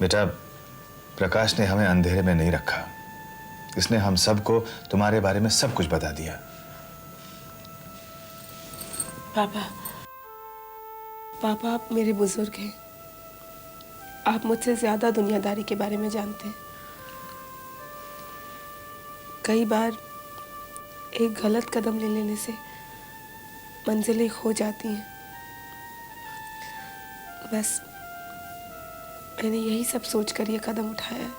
बेटा, प्रकाश ने हमें अंधेरे में नहीं रखा। इसने हम सबको तुम्हारे बारे में सब कुछ बता दिया। पापा, आप मेरे बुजुर्ग हैं। आप मुझसे ज्यादा दुनियादारी के बारे में जानते हैं। कई बार एक गलत कदम ले लेने से मंजिलें खो जाती हैं। बस मैंने यही सब सोचकर ये कदम उठाया है।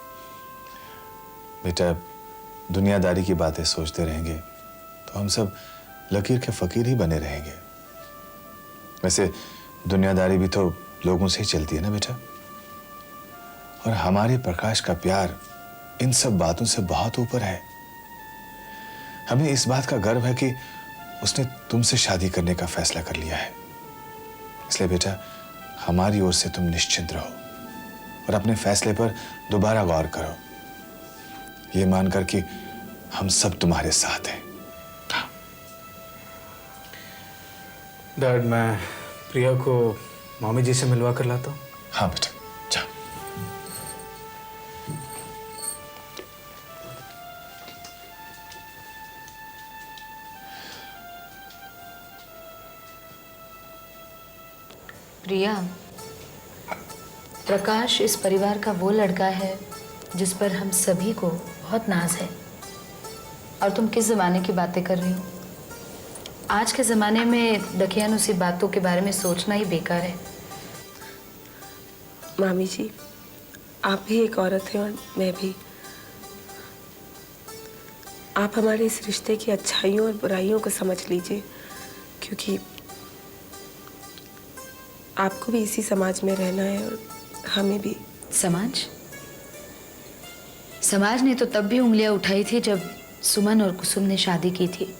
बेटा, दुनियादारी की बातें सोचते रहेंगे तो हम सब लकीर के फकीर ही बने रहेंगे। वैसे दुनियादारी भी तो लोगों से ही चलती है ना बेटा। और हमारे प्रकाश का प्यार इन सब बातों से बहुत ऊपर है। हमें इस बात का गर्व है कि उसने तुमसे शादी करने का फैसला कर लिया है। इसलिए बेटा, हमारी ओर से तुम निश्चिंत रहो और अपने फैसले पर दोबारा गौर करो, ये मानकर कि हम सब तुम्हारे साथ हैं। डैड, मैं प्रिया को मम्मी जी से मिलवा कर लाता हूँ। हाँ बेटा, जाओ। प्रिया, प्रकाश इस परिवार का वो लड़का है जिस पर हम सभी को बहुत नाज है। और तुम किस ज़माने की बातें कर रही हो? आज के ज़माने में दकियानुसी बातों के बारे में सोचना ही बेकार है। मामी जी, आप भी एक औरत हैं और मैं भी। आप हमारे इस रिश्ते की अच्छाइयों और बुराइयों को समझ लीजिए, क्योंकि आपको भी इसी समाज में रहना है और हमें भी। समाज ने तो तब भी उंगलियां उठाई थी जब सुमन और कुसुम ने शादी की थी।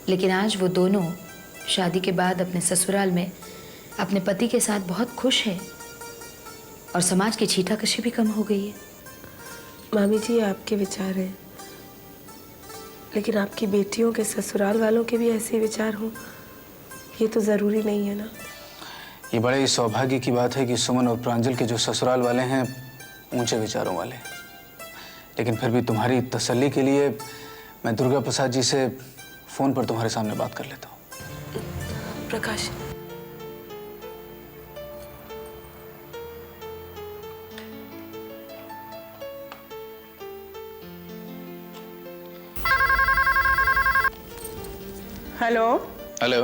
लेकिन आज वो दोनों शादी के बाद अपने ससुराल में अपने पति के साथ बहुत खुश हैं और समाज की छीटाकशी भी कम हो गई है। मामी जी, आपके विचार हैं, लेकिन आपकी बेटियों के ससुराल वालों के भी ऐसे विचार हों, ये तो ज़रूरी नहीं है ना। ये बड़े ही सौभाग्य की बात है कि सुमन और प्रांजल के जो ससुराल वाले हैं ऊंचे विचारों वाले। लेकिन फिर भी तुम्हारी तसल्ली के लिए मैं दुर्गा प्रसाद जी से फोन पर तुम्हारे सामने बात कर लेता हूँ। प्रकाश, हेलो। हेलो,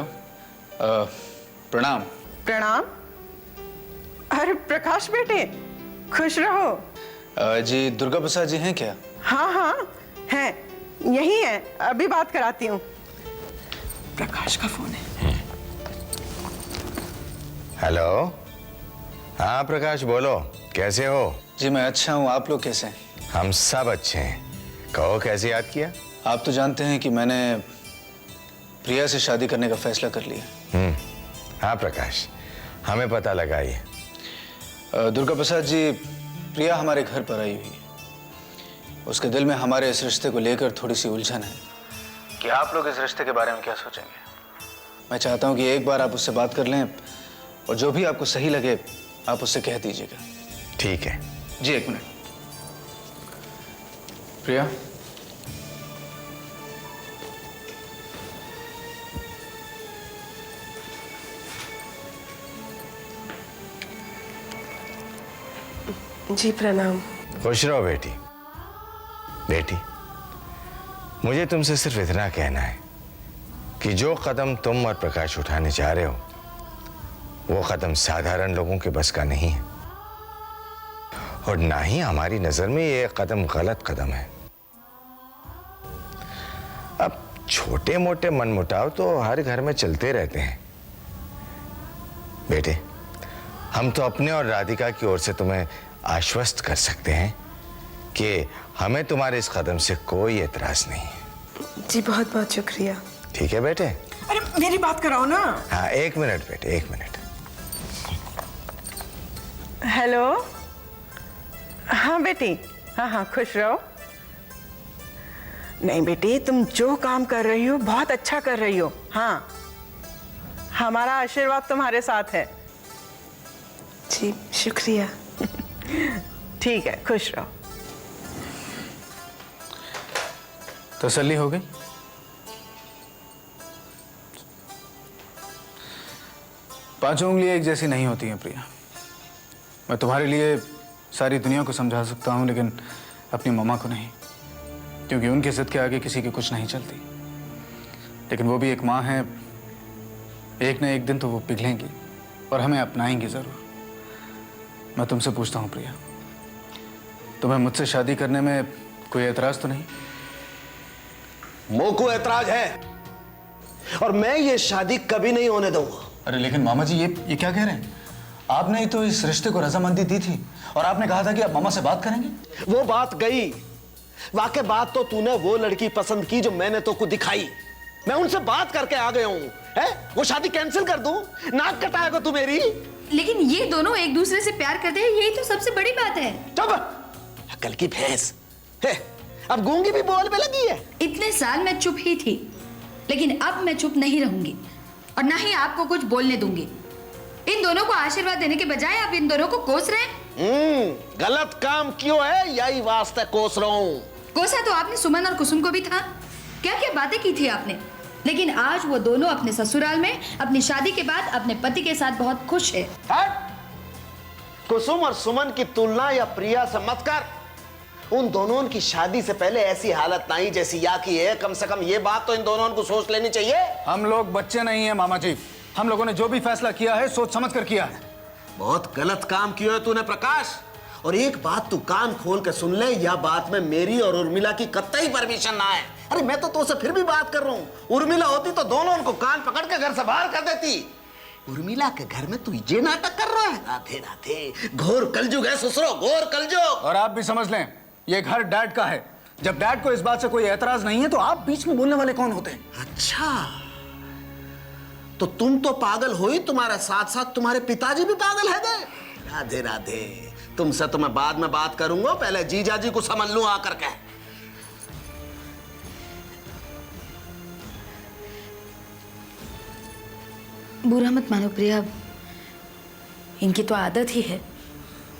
प्रणाम। प्रणाम। अरे प्रकाश बेटे, खुश रहो। जी, दुर्गा प्रसाद जी हैं क्या? हाँ हाँ हैं, यही है, अभी बात कराती हूँ। प्रकाश का फोन है। हेलो। हाँ प्रकाश, बोलो, कैसे हो? जी मैं अच्छा हूँ, आप लोग कैसे हैं? हम सब अच्छे हैं। कहो, कैसे याद किया? आप तो जानते हैं कि मैंने प्रिया से शादी करने का फैसला कर लिया। हाँ प्रकाश, हमें पता लगा ये। दुर्गा प्रसाद जी, प्रिया हमारे घर पर आई हुई है। उसके दिल में हमारे इस रिश्ते को लेकर थोड़ी सी उलझन है कि आप लोग इस रिश्ते के बारे में क्या सोचेंगे। मैं चाहता हूं कि एक बार आप उससे बात कर लें और जो भी आपको सही लगे आप उससे कह दीजिएगा। ठीक है। जी, एक मिनट। प्रिया, जी प्रणाम। खुश रहो बेटी। बेटी, मुझे तुमसे सिर्फ इतना कहना है कि जो कदम तुम और प्रकाश उठाने जा रहे हो वो कदम साधारण लोगों के बस का नहीं है, और ना ही हमारी नजर में ये कदम गलत कदम है। अब छोटे मोटे मनमुटाव तो हर घर में चलते रहते हैं बेटे। हम तो अपने और राधिका की ओर से तुम्हें आश्वस्त कर सकते हैं कि हमें तुम्हारे इस कदम से कोई एतराज नहीं है। जी बहुत बहुत शुक्रिया। ठीक है बेटे? अरे मेरी बात कराओ ना। हाँ, एक मिनट बेटे, एक मिनट। हेलो। हाँ बेटी, हाँ हाँ, खुश रहो। नहीं बेटी, तुम जो काम कर रही हो बहुत अच्छा कर रही हो। हाँ, हमारा आशीर्वाद तुम्हारे साथ है। जी शुक्रिया। ठीक है, खुश रहो। तसल्ली हो गई? पांचों उंगलियां एक जैसी नहीं होती हैं प्रिया। मैं तुम्हारे लिए सारी दुनिया को समझा सकता हूं, लेकिन अपनी मम्मा को नहीं, क्योंकि उनके जिद के आगे किसी की कुछ नहीं चलती। लेकिन वो भी एक माँ है, एक न एक दिन तो वो पिघलेंगी और हमें अपनाएंगी जरूर। मैं तुमसे पूछता हूँ प्रिया, तुम्हें मुझसे शादी करने में कोई एतराज तो नहीं? मोको ऐतराज है, और मैं ये शादी कभी नहीं होने दूंगा। अरे लेकिन मामा जी, ये क्या कह रहे हैं? आपने ही तो इस रिश्ते को रजामंदी दी थी और आपने कहा था कि आप मामा से बात करेंगे। वो बात गई। वाकई बात तो तूने वो लड़की पसंद की जो मैंने तो को दिखाई। मैं उनसे बात करके आ गया हूं। है वो शादी कैंसिल कर दूं? नाक कटाएगा तू मेरी? लेकिन ये दोनों एक दूसरे से प्यार करते हैं, यही तो सबसे बड़ी बात है। चुप! अकल की भैंस है, अब गूंगी भी बोल में लगी है। इतने साल मैं चुप ही थी, लेकिन अब मैं चुप नहीं रहूंगी और ना ही आपको कुछ बोलने दूंगी। इन दोनों को आशीर्वाद देने के बजाय आप इन दोनों को कोस रहे हैं। गलत काम क्यों है, यही वास्ते कोस रहा हूं। कोसा तो आपने सुमन और कुसुम को भी था। क्या क्या बातें की थी आपने, लेकिन आज वो दोनों अपने ससुराल में अपनी शादी के बाद अपने पति के साथ बहुत खुश है। कुसुम और सुमन की तुलना या प्रिया से मत कर। उन दोनों की शादी से पहले ऐसी हालत नहीं जैसी या की है। कम से कम ये बात तो इन दोनों को सोच लेनी चाहिए। हम लोग बच्चे नहीं हैं मामा जी, हम लोगों ने जो भी फैसला किया है सोच समझ कर किया है। बहुत गलत काम किया है तूने प्रकाश। और एक बात तू कान खोल के सुन ले, यह बात में मेरी और उर्मिला की कतई परमिशन ना है। अरे मैं तो तुझसे फिर भी बात कर रहा हूं। उर्मिला होती तो दोनों उनको कान पकड़ के घर से बाहर कर देती। उर्मिला के घर में तू ये नाटक कर रहा है। राधे राधे, घोर कलयुग है ससुरो, घोर कलयुग। और आप भी समझ लें, ये घर डैड का है। जब डैड को इस बात से कोई एतराज नहीं है तो आप बीच में बोलने वाले कौन होते हैं? अच्छा, तो तुम तो पागल हो ही, तुम्हारे साथ साथ तुम्हारे पिताजी भी पागल है गए। राधे राधे, तुमसे तो मैं बाद में बात करूंगा, पहले जीजाजी को समझ लूं आकर के। बुरा मत मानो प्रिया, इनकी तो आदत ही है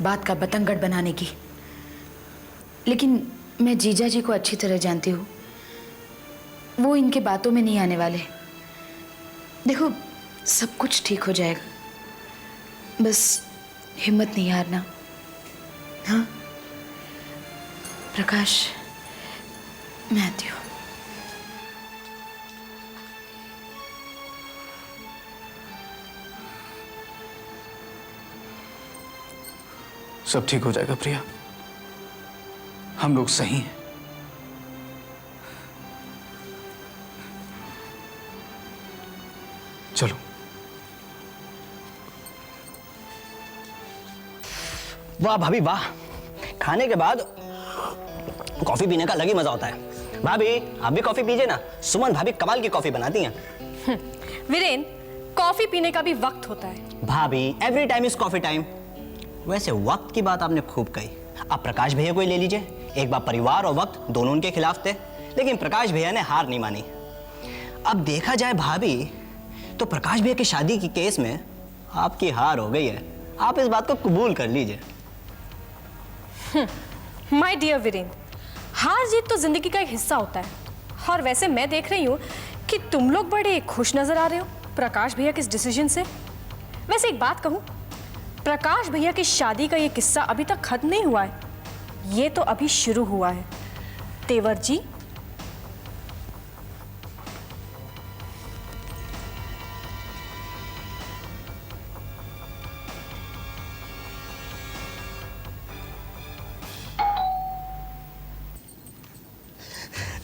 बात का बतंगड़ बनाने की। लेकिन मैं जीजा जी को अच्छी तरह जानती हूँ, वो इनके बातों में नहीं आने वाले। देखो, सब कुछ ठीक हो जाएगा, बस हिम्मत नहीं हारना। हाँ प्रकाश, मैं आती हूँ। सब ठीक हो जाएगा प्रिया, हम लोग सही हैं। चलो। वाह भाभी वाह, खाने के बाद कॉफी पीने का अलग ही मजा होता है। भाभी आप भी कॉफी पीजिए ना, सुमन भाभी कमाल की कॉफी बनाती हैं। वीरेन, कॉफी पीने का भी वक्त होता है। भाभी every time is coffee time. वैसे वक्त की बात आपने खूब कही। आप प्रकाश भैया को ही ले लीजिए। एक बार परिवार और वक्त दोनों उनके खिलाफ थे, लेकिन प्रकाश भैया ने हार नहीं मानी। अब देखा जाए भाभी, तो प्रकाश भैया की शादी की केस में आपकी हार हो गई है। आप इस बात को कबूल कर लीजिए। माय डियर वीरेन, हार जीत तो जिंदगी का एक हिस्सा होता है। और वैसे मैं देख रही हूँ कि तुम लोग बड़े खुश नजर आ रहे हो प्रकाश भैया के इस डिसीजन से। वैसे एक बात कहूँ, प्रकाश भैया की शादी का ये किस्सा अभी तक खत्म नहीं हुआ है, ये तो अभी शुरू हुआ है। तेवर जी,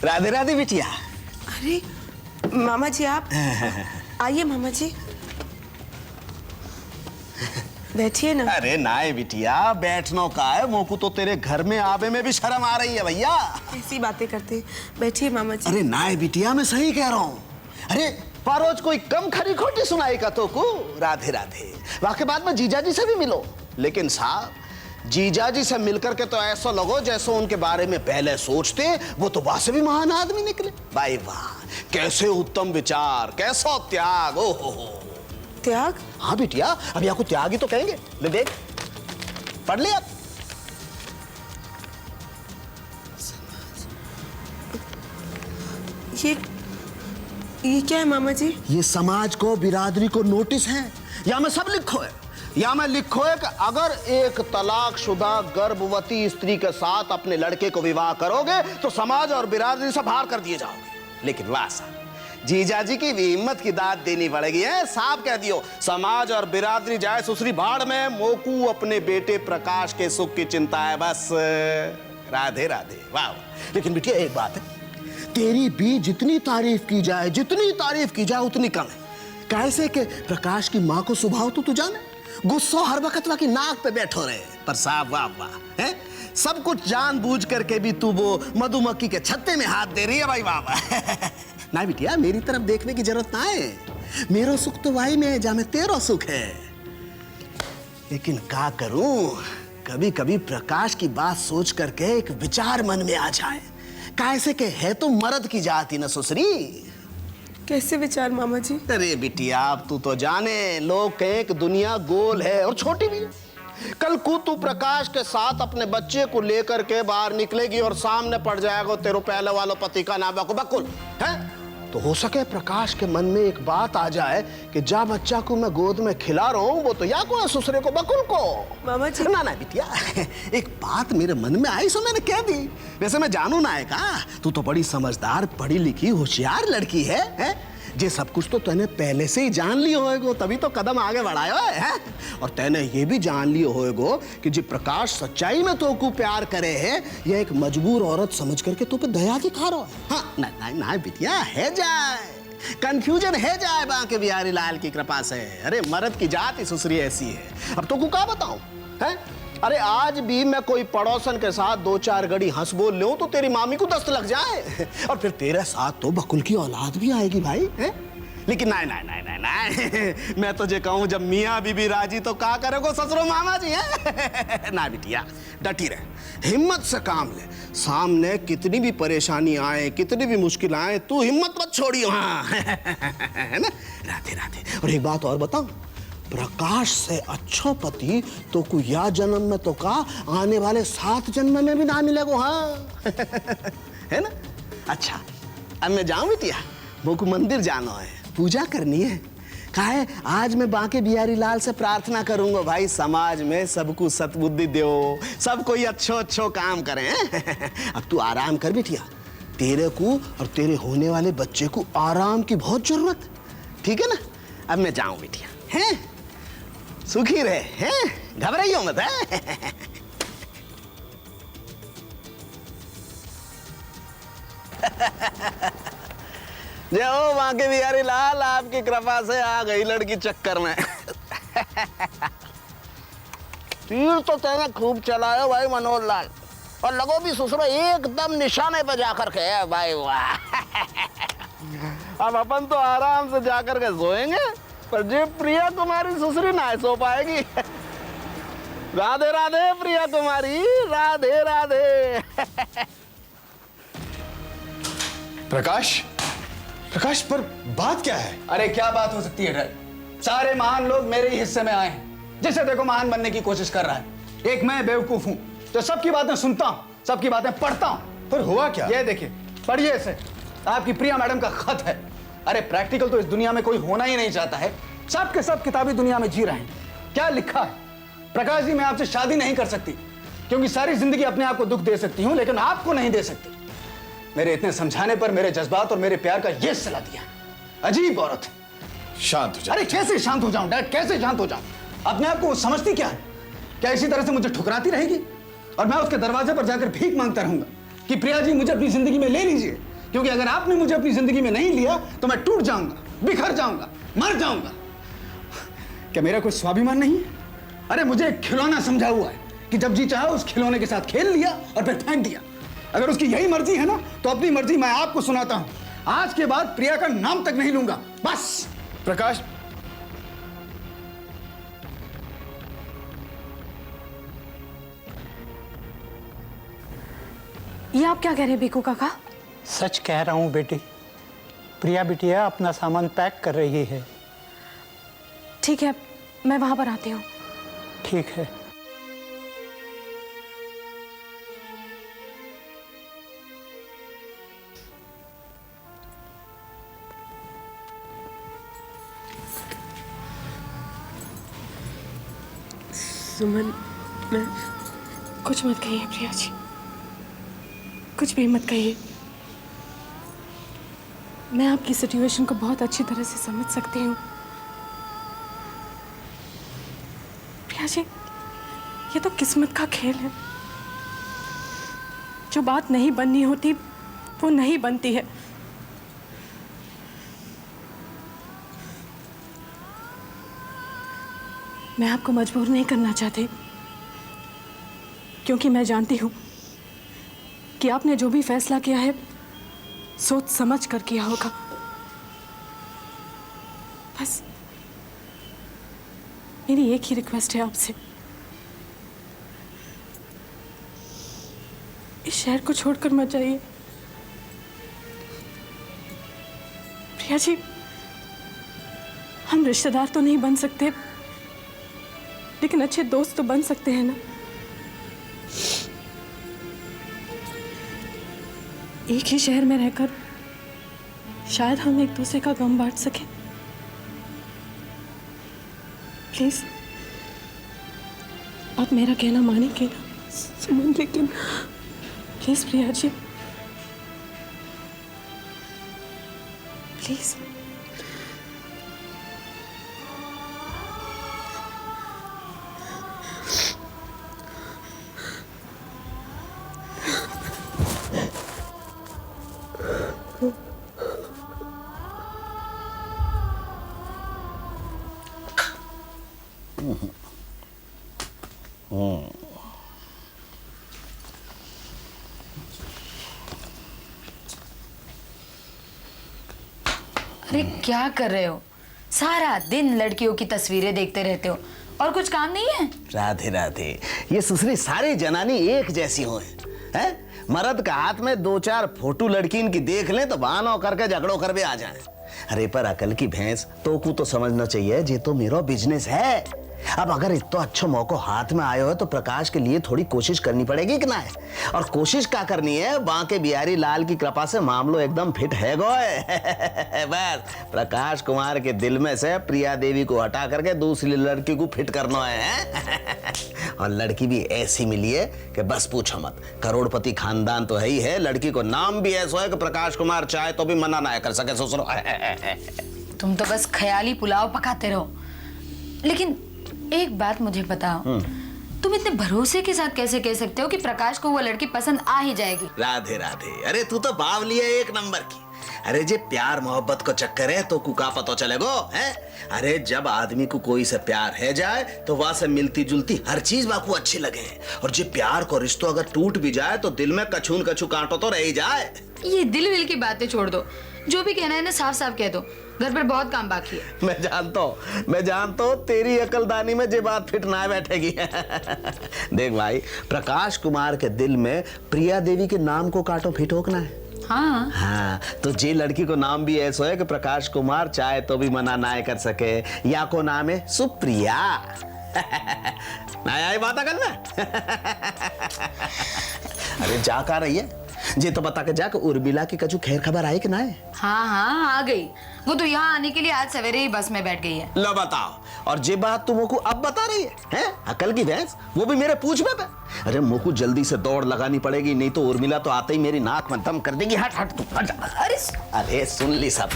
राधे राधे बिटिया। अरे मामा जी, आप आइए। मामा जी बैठिए ना। अरे नाय बिटिया, बैठनो का है। मोकू तो तेरे घर में आवे में भी शर्म आ रही है भैया। ऐसी बातें करते, बैठिए मामा जी। अरे नाय बिटिया, मैं सही कह रहा हूँ। अरे पारोज कोई कम खरी खोटी सुनाई का तो को। राधे राधे, वाकई बाद में जीजाजी से भी मिलो। लेकिन साहब, जीजाजी से मिलकर के तो ऐसा लगो जैसे उनके बारे में पहले सोचते, वो तो वहां से भी महान आदमी निकले। भाई वाह, कैसे उत्तम विचार, कैसा त्याग। ओ हो। त्याग? हाँ बिटिया, अब यहाँ को त्याग ही तो कहेंगे। ले देख, पढ़ लिया? ये क्या है मामा जी? ये समाज को, बिरादरी को नोटिस है। या मैं सब लिखो है, या मैं लिखो है कि अगर एक तलाकशुदा गर्भवती स्त्री के साथ अपने लड़के को विवाह करोगे तो समाज और बिरादरी से बाहर कर दिए जाओगे। लेकिन वाह साहब, जीजा जी की भी हिम्मत की दाद देनी पड़ेगी है। साहब कह दियो समाज और बिरादरी जाए सुसरी भाड़ में, मोकू अपने बेटे प्रकाश के सुख की चिंता है बस। राधे राधे। वाह वाह। लेकिन बिटिया एक बात है, तेरी भी जितनी तारीफ की जाए, जितनी तारीफ की जाए उतनी कम है। कैसे कि प्रकाश की माँ को स्वभाव तो तू जाने, गुस्सा हर वक्त की नाक पे बैठो रहे। पर साहब वाह वाह है, सब कुछ जानबूझ करके भी तू वो मधुमक्खी के छत्ते में हाथ दे रही है भाई। वाह वाह। ना बिटिया, मेरी तरफ देखने की जरूरत ना है। मेरा सुख तो वही में है जहां में तेरा सुख है। लेकिन क्या करूं, कभी कभी प्रकाश की बात सोच करके एक विचार मन में आ जाए। कैसे के है तो मर्द की जाति न सुसरी। कैसे विचार मामा जी? अरे बिटिया, अब तू तो जाने, लोग कहें कि दुनिया गोल है और छोटी भी है। कल को तू प्रकाश के साथ अपने बच्चे को लेकर के बाहर निकलेगी और सामने पड़ जाएगा तेरे पहले वालों पति का नाम बकुल है, तो हो सके प्रकाश के मन में एक बात आ जाए कि जा बच्चा को मैं गोद में खिला रहा हूँ वो तो या को ससुरे को बकुल को। मामा जी ना बिटिया, एक बात मेरे मन में आई सो मैंने कह दी। वैसे मैं जानू ना है का, तू तो बड़ी समझदार, पढ़ी लिखी, होशियार लड़की है? ये सब कुछ तो तूने पहले से ही जान लियो होएगो, तभी तो कदम आगे बढ़ायो है। और तूने ये भी जान लियो होएगो कि जी प्रकाश सच्चाई में तो को प्यार करे है, ये एक मजबूर औरत समझ करके तो पे दया दिखा रहा है। हाँ ना बिटिया, है जाए कंफ्यूजन है जाए बांके बिहारी लाल की कृपा से। अरे मर्द की जाति सुसरी ऐसी है। अब तो को क्या बताऊं है? अरे आज भी मैं कोई पड़ोसन के साथ दो चार घड़ी हंस बोल लूं तो तेरी मामी को दस्त लग जाए, और फिर तेरे साथ तो बकुल की औलाद भी आएगी भाई है? लेकिन नहीं, मैं तुझे कहूं जब मियाँ बीबी राजी तो क्या करोगे ससुरो मामा जी है? ना बिटिया, डटी रहे, हिम्मत से काम ले। सामने कितनी भी परेशानी आए, कितनी भी मुश्किल आए, तू हिम्मत मत छोड़ियो। हाँ है ना? राधे राधे। और एक बात और बताऊं, प्रकाश से अच्छा पति तो को या जन्म में तो का आने वाले 7 जन्म में भी ना मिलेगा। हाँ है ना? अच्छा अब मैं जाऊं बिटिया, वो को मंदिर जाना है, पूजा करनी है। काहे आज मैं बांके बिहारी लाल से प्रार्थना करूंगा भाई, समाज में सबको सद्बुद्धि दो, सब कोई अच्छो काम करें। अब तू आराम कर बिटिया, तेरे को और तेरे होने वाले बच्चे को आराम की बहुत जरूरत, ठीक है ना? अब मैं जाऊं बिटिया, हैं? सुखी रहे, हैं? घबराइयो मत है? जय हो बांके बिहारी लाल, आपकी कृपा से आ गई लड़की चक्कर में। तीर तो तेने खूब चलायो भाई मनोहर लाल, और लगो भी ससुरो एकदम निशाने पे जाकर के है भाई। वाह। अब अपन तो आराम से जाकर के सोएंगे, पर जो प्रिया कुमारी ससुरी ना सो पाएगी। राधे राधे प्रिया कुमारी, राधे राधे। प्रकाश, प्रकाश पर बात क्या है? अरे क्या बात हो सकती है डैड? सारे महान लोग मेरे ही हिस्से में आए हैं। जिसे देखो महान बनने की कोशिश कर रहा है। एक मैं बेवकूफ हूं जो सबकी बातें सुनता हूं, सबकी बातें पढ़ता हूं। पर हुआ क्या? ये देखिए, पढ़िए इसे, आपकी प्रिया मैडम का खत है। अरे प्रैक्टिकल तो इस दुनिया में कोई होना ही नहीं चाहता है, सब के सब किताबी दुनिया में जी रहे हैं। क्या लिखा है? प्रकाश जी, मैं आपसे शादी नहीं कर सकती क्योंकि सारी जिंदगी अपने आप को दुख दे सकती हूं, लेकिन आपको नहीं दे सकती। मेरे इतने समझाने पर मेरे जज्बात और मेरे प्यार का ये सिला दिया। अजीब औरत है। शांत हो जा। अरे कैसे शांत हो जाऊं डैड, कैसे शांत हो जाऊं? अपने आप को समझती क्या है? क्या इसी तरह से मुझे ठुकराती रहेगी और मैं उसके दरवाजे पर जाकर भीख मांगता रहूंगा कि प्रिया जी मुझे अपनी जिंदगी में ले लीजिए? क्योंकि अगर आपने मुझे अपनी जिंदगी में नहीं लिया तो मैं टूट जाऊंगा, बिखर जाऊंगा, मर जाऊंगा। क्या मेरा कोई स्वाभिमान नहीं है? अरे मुझे एक खिलौना समझा हुआ है कि जब जी चाहा उस खिलौने के साथ खेल लिया और फिर फेंक दिया। अगर उसकी यही मर्जी है ना तो अपनी मर्जी मैं आपको सुनाता हूं। आज के बाद प्रिया का नाम तक नहीं लूंगा, बस। प्रकाश, ये आप क्या कह रहे हैं बीकू काका? सच कह रहा हूँ बेटी। प्रिया बिटिया अपना सामान पैक कर रही है। ठीक है, मैं वहां पर आती हूँ। ठीक है। सुमन, मैं कुछ मत कहिए प्रिया जी, कुछ भी मत कहिए। मैं आपकी सिचुएशन को बहुत अच्छी तरह से समझ सकती हूँ। प्रिया जी, ये तो किस्मत का खेल है। जो बात नहीं बननी होती वो नहीं बनती है। मैं आपको मजबूर नहीं करना चाहती, क्योंकि मैं जानती हूं कि आपने जो भी फैसला किया है सोच समझ कर किया होगा। बस मेरी एक ही रिक्वेस्ट है आपसे, इस शहर को छोड़कर मत जाइए। प्रिया जी, हम रिश्तेदार तो नहीं बन सकते, लेकिन अच्छे दोस्त तो बन सकते हैं ना। एक ही शहर में रहकर शायद हम एक दूसरे का गम बांट सकें। प्लीज आप मेरा कहना मानेंगे ना सुमन? लेकिन प्लीज प्रिया जी, प्लीज। अरे क्या कर रहे हो? सारा दिन लड़कियों की तस्वीरें देखते रहते हो और कुछ काम नहीं है? राधे राधे, ये सुसरी सारी जनानी एक जैसी हो हैं? मर्द का हाथ में 2-4 फोटो लड़की इनकी देख लें तो बहाना करके झगड़ो कर भी आ जाए। अरे पर अकल की भैंस तो को तो समझना चाहिए, ये तो मेरा बिजनेस है। अब अगर इतना अच्छा मौका हाथ में आयो है तो प्रकाश के लिए थोड़ी कोशिश करनी पड़ेगी कि ना है? और कोशिश क्या करनी है, बांके बिहारी लाल की कृपा से मामलो एकदम फिट है गोए। बस प्रकाश कुमार के दिल में से प्रिया देवी को हटा करके दूसरी लड़की को फिट करना है। और लड़की भी ऐसी मिली है कि बस पूछो मत, करोड़पति खानदान तो है ही है, लड़की को नाम भी ऐसा है कि प्रकाश कुमार चाहे तो भी मना ना कर सके ससुर। तुम तो बस ख्याली पुलाव पकाते रहो। लेकिन एक बात मुझे बताओ, तुम इतने भरोसे के साथ कैसे कह सकते हो कि प्रकाश को वो लड़की पसंद आ ही जाएगी? राधे राधे, अरे तू तो बावली है एक नंबर की। अरे जे प्यार मोहब्बत को चक्कर है तो कुका पता चलेगो है? अरे जब आदमी को कोई से प्यार है जाए तो वहां से मिलती जुलती हर चीज बाकू अच्छी लगे, और जे प्यार को रिश्तो अगर टूट भी जाए तो दिल में कछून कछू कांटो तो रह ही जाए। ये दिल विल की बातें छोड़ दो, जो भी कहना है ना साफ साफ कह दो। घर पर बहुत काम बाकी है। मैं जानता हूँ तेरी अकलदानी में जे बात फिट ना बैठेगी। देख भाई, प्रकाश कुमार के दिल में प्रिया देवी के नाम को काटो फिट होकना है। हाँ, तो जे लड़की को नाम भी ऐसा है कि प्रकाश कुमार चाहे तो भी मना ना कर सके, या को नाम है सुप्रिया। ना आई बात कर ना। अरे जा का रही है जे तो बता के जा उर्मिला की कछु खैर खबर आई कि ना है? हाँ आ गई। वो तो यहाँ आने के लिए आज सवेरे ही बस में बैठ गई है। लो बताओ, और जे बात तुम को अब बता रही है? अकल की भैंस, वो भी मेरे पूछ में पे। अरे मुझको जल्दी से दौड़ लगानी पड़ेगी, नहीं तो उर्मिला तो आते ही मेरी नाक में दम कर देगी। हट हट तू हट। अरे सुन ली सब।